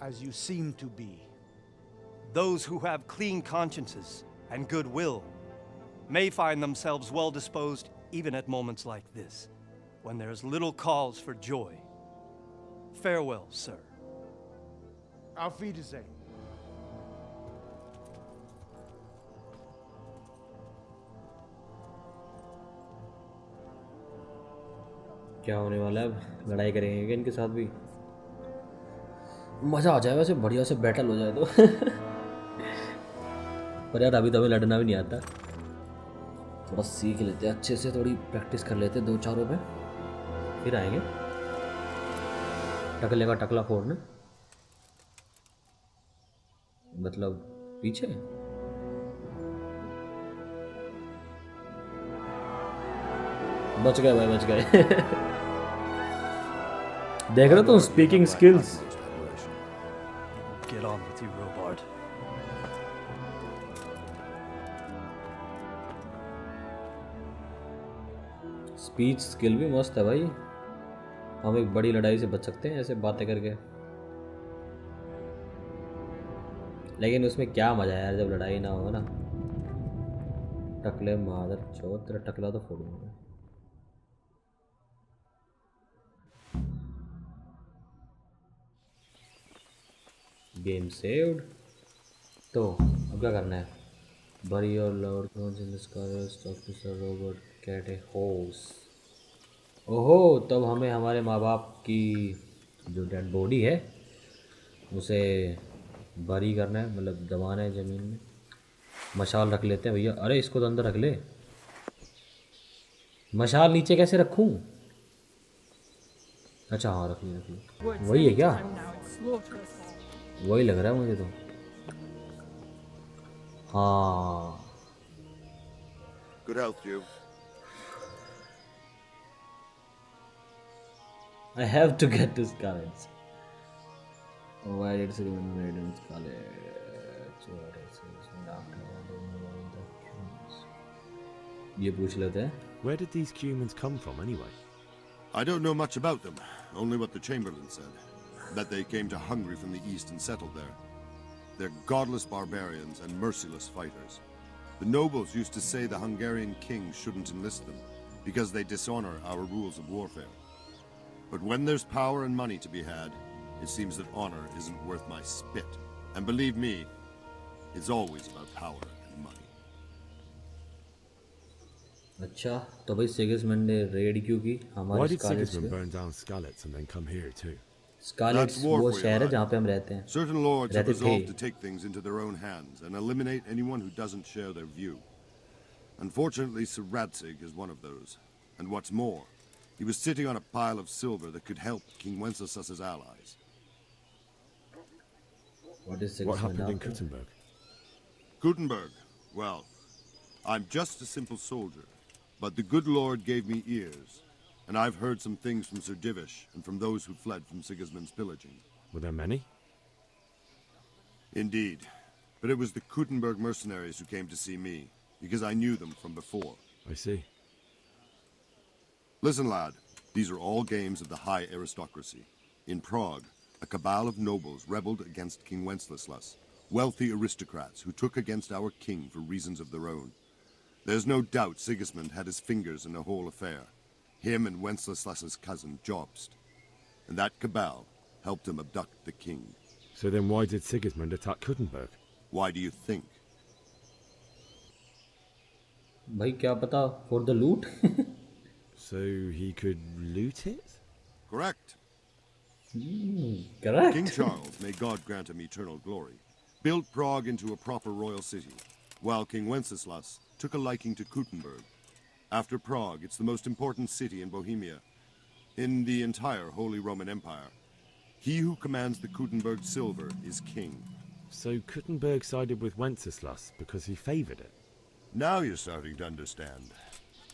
as you seem to be. Those who have clean consciences and goodwill may find themselves well disposed even at moments like this, when there is little cause for joy. Farewell, sir. Auf Wiedersehen. क्या होने वाला है? लड़ाई करेंगे क्या इनके साथ भी? मज़ा आ जाए वैसे, बढ़िया से बैटल हो जाए तो। पर यार अभी तो हमें लड़ना भी नहीं आता, थोड़ा सीख लेते हैं अच्छे से, थोड़ी प्रैक्टिस कर लेते हैं 2-4 पे, फिर आएंगे। टकले का टकला फोड़ने, मतलब पीछे। बच गए भाई, बच गए। देख रहे हो speaking skills. Get on with you, Robard. Speech skill भी मस्त है भाई, हम एक बड़ी लड़ाई से बच सकते हैं ऐसे बातें करके। लेकिन उसमें क्या मजा है यार जब लड़ाई ना हो ना। टकले मादर चौथ, तेरा टकला तो फोड़ूंगा। Game saved. तो अब क्या करना है? बरी और lord crons in the scars, talk to sir Robert, get a horse. ओहो, तब हमें हमारे माँ बाप की जो डेड बॉडी है उसे बरी करना है, मतलब दबाना है ज़मीन में। मशाल रख लेते हैं भैया। अरे इसको तो अंदर रख ले। मशाल नीचे कैसे रखूं? अच्छा हाँ, रख ली। वही है क्या? वही लग रहा है मुझे तो। हाँ। Good health, you. I have to get to Scarlet. Why did it raid in Scarlet? ये पूछ लेते हैं। Where did these humans come from anyway? I don't know much about them, only what the Chamberlain said. That they came to Hungary from the east and settled there. They're godless barbarians and merciless fighters. The nobles used to say the Hungarian king shouldn't enlist them, because they dishonor our rules of warfare. But when there's power and money to be had, it seems that honor isn't worth my spit. And believe me, it's always about power and money. अच्छा, तो भाई सिगिसमंड ने red क्यों की Why हमारे did स्कारलेट्स Sigismund पे? burn down Skalitz and then come here too? That's स्कारलेट्स war वो for you, शहर है lad. जहाँ पे हम रहते हैं, Certain lords have रहते थे. resolved to take things into their own hands and eliminate anyone who doesn't share their view. Unfortunately, Sir Radzig is one of those. And what's more, he was sitting on a pile of silver that could help King Wenceslas's allies. What is What Sigismund happened in after? Kuttenberg? Kuttenberg, well, I'm just a simple soldier, but the good Lord gave me ears, and I've heard some things from Sir Divish and from those who fled from Sigismund's pillaging. Were there many? Indeed, but it was the Kuttenberg mercenaries who came to see me, because I knew them from before. I see. Listen, lad, these are all games of the high aristocracy. In Prague, a cabal of nobles rebelled against King Wenceslas, wealthy aristocrats who took against our king for reasons of their own. There's no doubt Sigismund had his fingers in the whole affair, him and Wenceslas's cousin Jobst. And that cabal helped him abduct the king. So then why did Sigismund attack Kuttenberg? Why do you think? भाई क्या पता, for the loot? So he could loot it? Correct. Correct. King Charles, may God grant him eternal glory, built Prague into a proper royal city, while King Wenceslas took a liking to Kuttenberg. After Prague, it's the most important city in Bohemia, in the entire Holy Roman Empire. He who commands the Kuttenberg silver is king. So Kuttenberg sided with Wenceslas because he favoured it? Now you're starting to understand.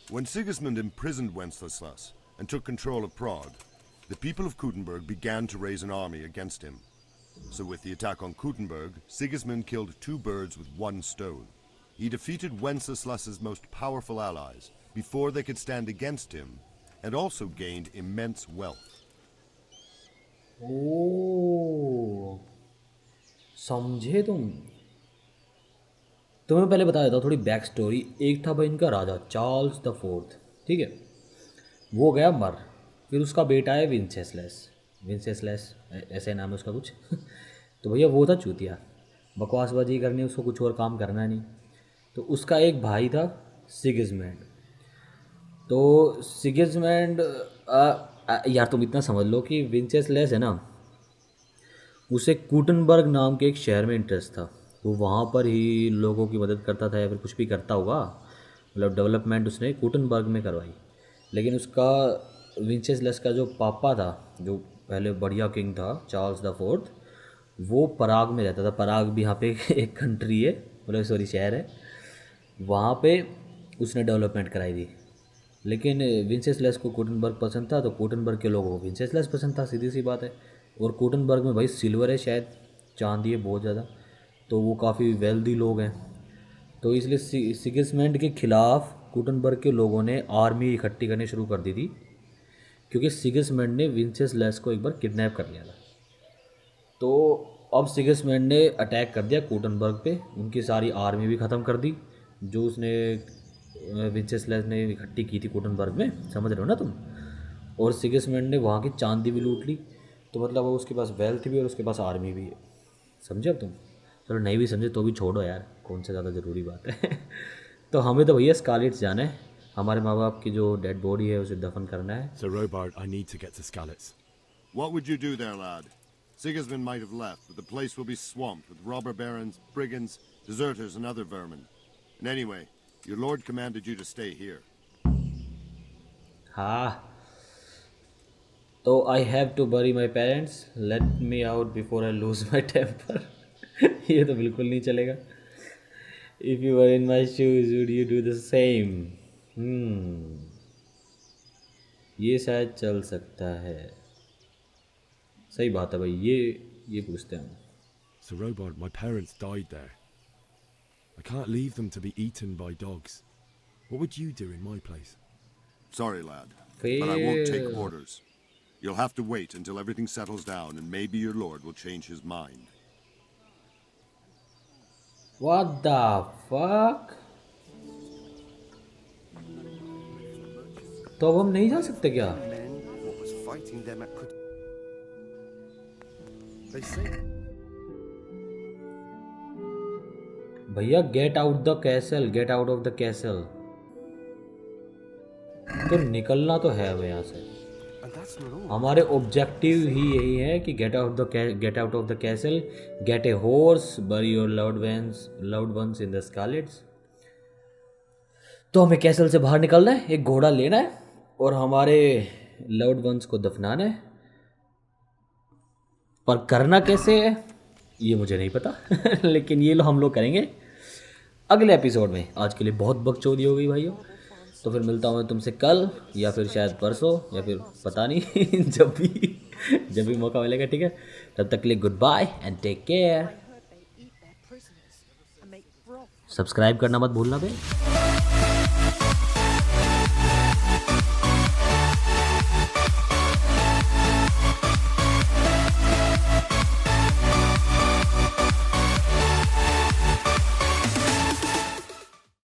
When Sigismund imprisoned Wenceslas and took control of Prague, the people of Kuttenberg began to raise an army against him. So with the attack on Kuttenberg, Sigismund killed two birds with one stone. He defeated Wenceslas's most powerful allies before they could stand against him, and also gained immense wealth. ओह, समझे तुम? तुम्हें पहले बता देता हूँ थोड़ी back story. एक था भाई इनका राजा चार्ल्स द फोर्थ, ठीक है, वो गया मर. फिर उसका बेटा है विंसेस्लेस ऐसे नाम है उसका कुछ. तो भैया वो था चूतिया, बकवासबाजी करनी, उसको कुछ और काम करना नहीं. तो उसका एक भाई था सिगिसमंड. तो सिगिसमंड यार तुम इतना समझ लो कि विंसेस्लेस है ना, उसे कूटनबर्ग नाम के एक शहर में इंटरेस्ट था. वो वहाँ पर ही लोगों की मदद करता था या फिर कुछ भी करता होगा, मतलब डेवलपमेंट उसने कूटनबर्ग में करवाई. लेकिन उसका विंसेस्लेस का जो पापा था, जो पहले बढ़िया किंग था चार्ल्स द फोर्थ, वो पराग में रहता था. पराग भी यहाँ पे एक कंट्री है, मतलब सॉरी शहर है. वहाँ पे उसने डेवलपमेंट कराई थी. लेकिन विंसेस्लेस को कूटनबर्ग पसंद था, तो कूटनबर्ग के लोगों को विंसेस्लेस पसंद था, सीधी सी बात है. और कूटनबर्ग में भाई सिल्वर है, शायद चांदी है बहुत ज़्यादा, तो वो काफ़ी वेल्दी लोग हैं. तो इसलिए सिगिसमंड के ख़िलाफ़ कूटनबर्ग के लोगों ने आर्मी इकट्ठी करनी शुरू कर दी थी, क्योंकि सिगिसमंड ने विंसेस्लेस को एक बार किडनैप कर लिया था. तो अब सिगिसमंड ने अटैक कर दिया कूटनबर्ग पे, उनकी सारी आर्मी भी ख़त्म कर दी जो उसने विंसेस्लेस ने इकट्ठी की थी कूटनबर्ग में, समझ रहे हो ना तुम. और सिगिसमंड ने वहाँ की चांदी भी लूट ली. तो मतलब वो उसके पास वेल्थ भी और उसके पास आर्मी भी है. समझे अब तुम? चलो नहीं भी समझे तो भी छोड़ो यार, कौन सा ज़्यादा ज़रूरी बात है. तो हमें तो भैया स्कारलेट्स जाना है, हमारे माँ बाप की जो डेड बॉडी है उसे दफन करना है. So Robard, I need to get to Skalitz. What would you do there, lad? Sigismund might have left, but the place will be swamped with robber barons, brigands, deserters, and other vermin. And anyway, your lord commanded you to stay here. हाँ, तो I have to bury my parents. Let me out before I lose my temper. ये तो बिल्कुल नहीं चलेगा. If you were in my shoes, would you do the same? ये शायद चल सकता है. सही बात है भाई, ये पूछते हैं. So Robard, my parents died there. I can't leave them to be eaten by dogs. What would you do in my place? Sorry, lad, but I won't take orders. You'll have to wait until everything settles down, and maybe your lord will change his mind. What the fuck? तो अब हम नहीं जा सकते क्या? What was fighting them at They say. भैया get out the castle, gate out of the castle. तो निकलना तो है हमें यहाँ से। हमारे ऑब्जेक्टिव ही यही है कि get out of the castle, get a horse, bury your loved ones in the scarlets. तो हमें कैसल से बाहर निकलना है, एक घोड़ा लेना है और हमारे लव्ड वंस को दफनाना है। पर करना कैसे है ये मुझे नहीं पता लेकिन ये हम लोग करेंगे अगले एपिसोड में। आज के लिए बहुत बकचोदी हो गई भाइयों, तो फिर मिलता हूँ मैं तुमसे कल या फिर शायद परसों या फिर पता नहीं जब भी मौका मिलेगा, ठीक है। तब तक के लिए good bye and take care. Subscribe करना मत भूलना बे।